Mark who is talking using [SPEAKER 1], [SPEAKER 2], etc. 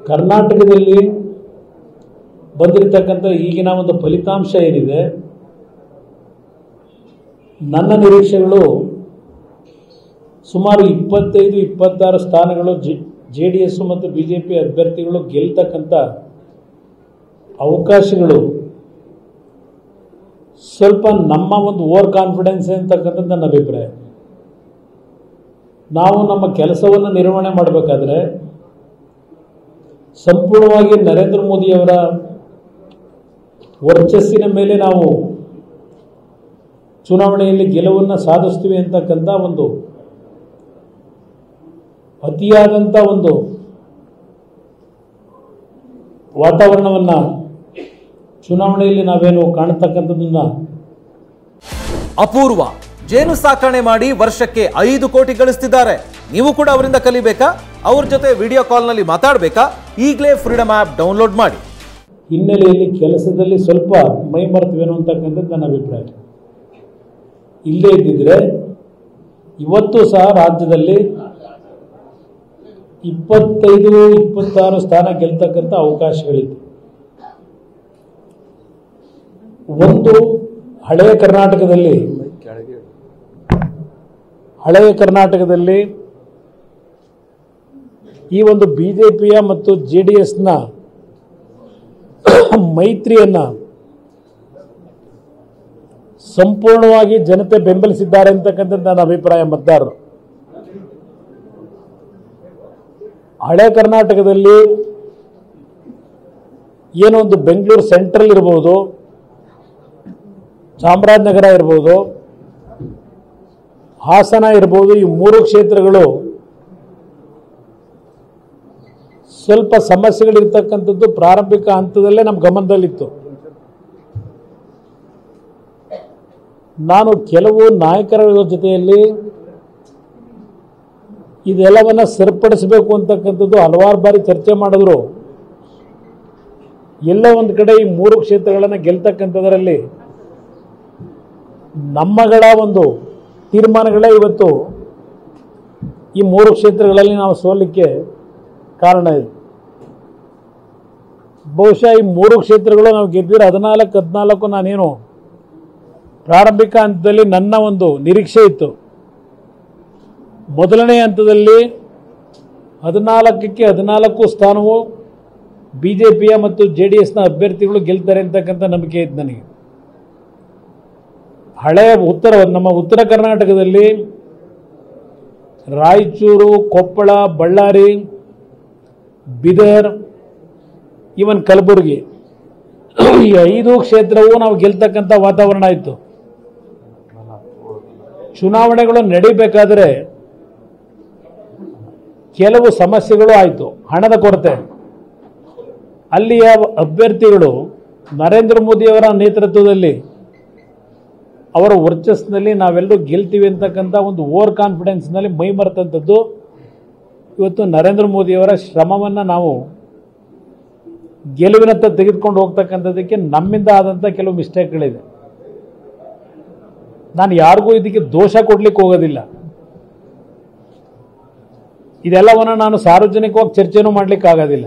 [SPEAKER 1] ಕರ್ನಾಟಕದಲ್ಲಿ ಬಂದಿರತಕ್ಕಂಥ ಈಗಿನ ಒಂದು ಫಲಿತಾಂಶ ಏನಿದೆ, ನನ್ನ ನಿರೀಕ್ಷೆಗಳು ಸುಮಾರು 25-26 ಸ್ಥಾನಗಳು JDS ಮತ್ತು BJP ಅಭ್ಯರ್ಥಿಗಳು ಗೆಲ್ತಕ್ಕಂಥ ಅವಕಾಶಗಳು ಸ್ವಲ್ಪ ನಮ್ಮ ಒಂದು ಓವರ್ ಕಾನ್ಫಿಡೆನ್ಸ್ ಅಂತಕ್ಕಂಥದ್ದು ನನ್ನ ಅಭಿಪ್ರಾಯ. ನಾವು ನಮ್ಮ ಕೆಲಸವನ್ನು ನಿರ್ವಹಣೆ ಮಾಡಬೇಕಾದ್ರೆ ಸಂಪೂರ್ಣವಾಗಿ ನರೇಂದ್ರ ಮೋದಿಯವರ ವರ್ಚಸ್ಸಿನ ಮೇಲೆ ನಾವು ಚುನಾವಣೆಯಲ್ಲಿ ಗೆಲುವನ್ನು ಸಾಧಿಸ್ತೀವಿ ಅಂತಕ್ಕಂಥ ಒಂದು ಅತಿಯಾದಂಥ ಒಂದು ವಾತಾವರಣವನ್ನು ಚುನಾವಣೆಯಲ್ಲಿ ನಾವೇನು ಕಾಣತಕ್ಕಂಥದ್ದನ್ನ.
[SPEAKER 2] ಅಪೂರ್ವ ಜೇನು ಸಾಕಣೆ ಮಾಡಿ ವರ್ಷಕ್ಕೆ 5 ಕೋಟಿ ಗಳಿಸ್ತಿದ್ದಾರೆ. ನೀವು ಕೂಡ ಅವರಿಂದ ಕಲಿಬೇಕಾ? ಅವ್ರ ಜೊತೆ ವಿಡಿಯೋ ಕಾಲ್ನಲ್ಲಿ ಮಾತಾಡಬೇಕಾ? ಈಗಲೇ ಫ್ರೀಡಮ್ ಆ್ಯಪ್ ಡೌನ್ಲೋಡ್ ಮಾಡಿ.
[SPEAKER 1] ಹಿನ್ನೆಲೆಯಲ್ಲಿ ಕೆಲಸದಲ್ಲಿ ಸ್ವಲ್ಪ ಮೈಮರೆತವೇನು ಅಂತಕ್ಕಂಥದ್ದು ನನ್ನ ಅಭಿಪ್ರಾಯ. ಇಲ್ಲೇ ಇದ್ದಿದ್ರೆ ಇವತ್ತು ಸಹ ರಾಜ್ಯದಲ್ಲಿ 25-26 ಸ್ಥಾನ ಗೆಲ್ತಕ್ಕಂಥ ಅವಕಾಶಗಳಿತ್ತು. ಒಂದು ಹಳೆಯ ಕರ್ನಾಟಕದಲ್ಲಿ ಈ ಒಂದು BJPಯ ಮತ್ತು JDSನ ಮೈತ್ರಿಯನ್ನ ಸಂಪೂರ್ಣವಾಗಿ ಜನತೆ ಬೆಂಬಲಿಸಿದ್ದಾರೆ ಅಂತಕ್ಕಂಥದ್ದು ನನ್ನ ಅಭಿಪ್ರಾಯ. ಮತದಾರರು ಹಳೆ ಕರ್ನಾಟಕದಲ್ಲಿ ಏನೋ ಒಂದು ಬೆಂಗಳೂರು ಸೆಂಟ್ರಲ್ ಇರ್ಬೋದು, ಚಾಮರಾಜನಗರ ಇರ್ಬೋದು, ಹಾಸನ ಇರ್ಬೋದು, ಈ 3 ಕ್ಷೇತ್ರಗಳು ಸ್ವಲ್ಪ ಸಮಸ್ಯೆಗಳಿರ್ತಕ್ಕಂಥದ್ದು ಪ್ರಾರಂಭಿಕ ಹಂತದಲ್ಲೇ ನಮ್ಮ ಗಮನದಲ್ಲಿತ್ತು. ನಾನು ಕೆಲವು ನಾಯಕರ ಜೊತೆಯಲ್ಲಿ ಇದೆಲ್ಲವನ್ನ ಸರಿಪಡಿಸಬೇಕು ಅಂತಕ್ಕಂಥದ್ದು ಹಲವಾರು ಬಾರಿ ಚರ್ಚೆ ಮಾಡಿದ್ರು. ಎಲ್ಲ ಒಂದು ಕಡೆ ಈ 3 ಕ್ಷೇತ್ರಗಳನ್ನು ಗೆಲ್ತಕ್ಕಂಥದ್ರಲ್ಲಿ ನಮ್ಮಗಳ ಒಂದು ತೀರ್ಮಾನಗಳೇ ಇವತ್ತು ಈ 3 ಕ್ಷೇತ್ರಗಳಲ್ಲಿ ನಾವು ಸೋಲಿಕ್ಕೆ ಕಾರಣ ಇದೆ. ಬಹುಶಃ ಈ 3 ಕ್ಷೇತ್ರಗಳು ನಾವು ಗೆದ್ದಿರೋ 14 ನಾನೇನು ಪ್ರಾರಂಭಿಕ ಹಂತದಲ್ಲಿ ನನ್ನ ಒಂದು ನಿರೀಕ್ಷೆ ಇತ್ತು. ಮೊದಲನೇ ಹಂತದಲ್ಲಿ 14ಕ್ಕೆ 14 ಸ್ಥಾನವು BJPಯ ಮತ್ತು JDSನ ಅಭ್ಯರ್ಥಿಗಳು ಗೆಲ್ತಾರೆ ಅಂತಕ್ಕಂಥ ನಂಬಿಕೆ ಇತ್ತು ನನಗೆ. ಹಳೆಯ ನಮ್ಮ ಉತ್ತರ ಕರ್ನಾಟಕದಲ್ಲಿ ರಾಯಚೂರು, ಕೊಪ್ಪಳ, ಬಳ್ಳಾರಿ, ಬೀದರ್, ಈವನ್ ಕಲಬುರಗಿ ಈ 5 ಕ್ಷೇತ್ರವೂ ನಾವು ಗೆಲ್ತಕ್ಕಂಥ ವಾತಾವರಣ ಇತ್ತು. ಚುನಾವಣೆಗಳು ನಡೀಬೇಕಾದ್ರೆ ಕೆಲವು ಸಮಸ್ಯೆಗಳು ಆಯಿತು. ಹಣದ ಕೊರತೆ, ಅಲ್ಲಿಯ ಅಭ್ಯರ್ಥಿಗಳು ನರೇಂದ್ರ ಮೋದಿಯವರ ನೇತೃತ್ವದಲ್ಲಿ ಅವರ ವರ್ಚಸ್ಸಿನಲ್ಲಿ ನಾವೆಲ್ಲರೂ ಗೆಲ್ತೀವಿ ಅಂತಕ್ಕಂಥ ಒಂದು ಓವರ್ ಕಾನ್ಫಿಡೆನ್ಸ್ನಲ್ಲಿ ಮೈ ಮರೆತಂಥದ್ದು. ಇವತ್ತು ನರೇಂದ್ರ ಮೋದಿಯವರ ಶ್ರಮವನ್ನು ನಾವು ಗೆಲುವಿನತ್ತ ತೆಗೆದುಕೊಂಡು ಹೋಗ್ತಕ್ಕಂಥದ್ದಕ್ಕೆ ನಮ್ಮಿಂದ ಆದಂಥ ಕೆಲವು ಮಿಸ್ಟೇಕ್ಗಳಿದೆ. ನಾನು ಯಾರಿಗೂ ಇದಕ್ಕೆ ದೋಷ ಕೊಡ್ಲಿಕ್ಕೆ ಹೋಗೋದಿಲ್ಲ. ಇದೆಲ್ಲವನ್ನು ನಾನು ಸಾರ್ವಜನಿಕವಾಗಿ ಚರ್ಚೆನೂ ಮಾಡಲಿಕ್ಕೆ ಆಗೋದಿಲ್ಲ.